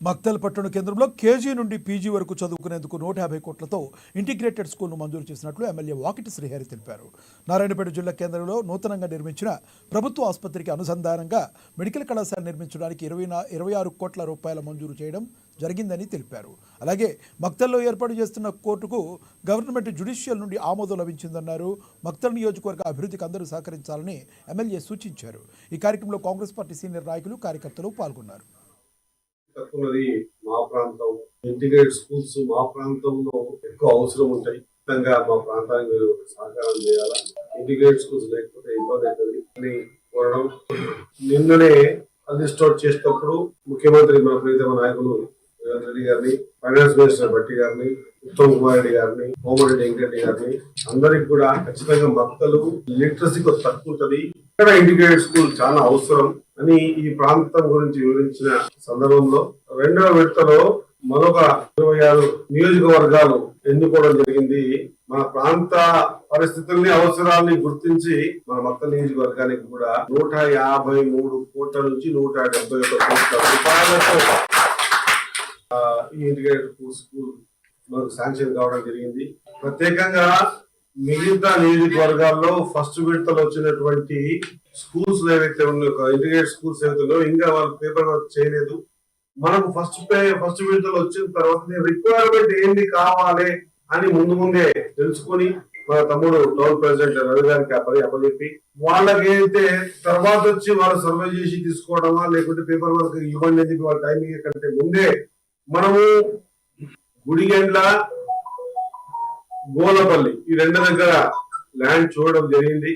మక్తల్ పట్టణ కేంద్రంలో కేజీ నుండి పీజీ వరకు చదువుకునేందుకు 150 కోట్లతో ఇంటిగ్రేటెడ్ స్కూల్ను మంజూరు చేసినట్లు ఎమ్మెల్యే వాకిటి శ్రీహరి తెలిపారు. నారాయణపేట జిల్లా కేంద్రంలో నూతనంగా నిర్మించిన ప్రభుత్వ ఆసుపత్రికి అనుసంధానంగా మెడికల్ కళాశాల నిర్మించడానికి 26 కోట్ల రూపాయల మంజూరు చేయడం జరిగిందని తెలిపారు. అలాగే మక్తల్లో ఏర్పాటు చేస్తున్న కోర్టుకు గవర్నమెంట్ జ్యుడిషియల్ నుండి ఆమోదం లభించిందన్నారు. మక్తల్ నియోజకవర్గ అభివృద్ధికి అందరూ సహకరించాలని ఎమ్మెల్యే సూచించారు. ఈ కార్యక్రమంలో కాంగ్రెస్ పార్టీ సీనియర్ నాయకులు కార్యకర్తలు పాల్గొన్నారు. మా ప్రాంతం ఇంటిగ్రేటెడ్ స్కూల్స్ మా ప్రాంతంలో ఎక్కువ అవసరం ఉంటాయి. ఖచ్చితంగా మా ప్రాంతానికి మీరు సహకారం చేయాలా. ఇంటిగ్రేటెడ్ స్కూల్స్ లేకపోతే ఇబ్బంది అవుతుంది అని కోరడం. నిన్ననే అన్లిస్టౌట్ చేసేటప్పుడు ముఖ్యమంత్రి మన ప్రీతమ నాయకులు రేవంత్ రెడ్డి గారిని, ఫైనాన్స్ మినిస్టర్ భట్టి గారిని, ఉత్తమ్ కుమార్ రెడ్డి గారిని, కోమరెడ్డి వెంకరెడ్డి గారిని అందరికి కూడా ఖచ్చితంగా మక్కలు లిటరసీ తక్కువ ఉంటది, ఇక్కడ ఇంటిగ్రేటెడ్ స్కూల్ చాలా అవసరం అని ఈ ప్రాంతం గురించి వివరించిన సందర్భంలో రెండవ విడతలో మరొక 26 నియోజకవర్గాలు ఎన్నుకోవడం జరిగింది. మన ప్రాంత పరిస్థితుల్ని అవసరాన్ని గుర్తించి మన మక్కల్ నియోజకవర్గానికి కూడా 153 కోట్ల నుంచి 171 కోట్ల రూపాయలతో ఈ ఇంటిగ్రేటెడ్ స్కూల్ మనకు శాంక్షన్ కావడం జరిగింది. ప్రత్యేకంగా మిగతా నియోజకవర్గాల్లో ఫస్ట్ విడతలో వచ్చినటువంటి స్కూల్స్ ఏవైతే ఉన్నాయో, ఇంటిగ్రేటెడ్ స్కూల్స్ ఏవైతే ఉన్నాయో ఇంకా వాళ్ళు పేపర్ వర్క్ చేయలేదు. మనకు ఫస్ట్ విడతలో వచ్చిన తర్వాత రిక్వైర్మెంట్ ఏంది కావాలి అని ముందే తెలుసుకొని మన తమ్ముడు టౌన్ ప్రెసిడెంట్ రవి గారికి అప్పచెప్పి వాళ్ళకైతే తర్వాత వచ్చి వాళ్ళు సర్వే చేసి తీసుకోవడమా లేకుంటే పేపర్ వర్క్ ఇవ్వండి అని చెప్పి వాళ్ళ టైమింగ్ కంటే ముందే మనము గుడిగండ్ల, గోలపల్లి ఈ రెండు దగ్గర ల్యాండ్ చూడడం జరిగింది.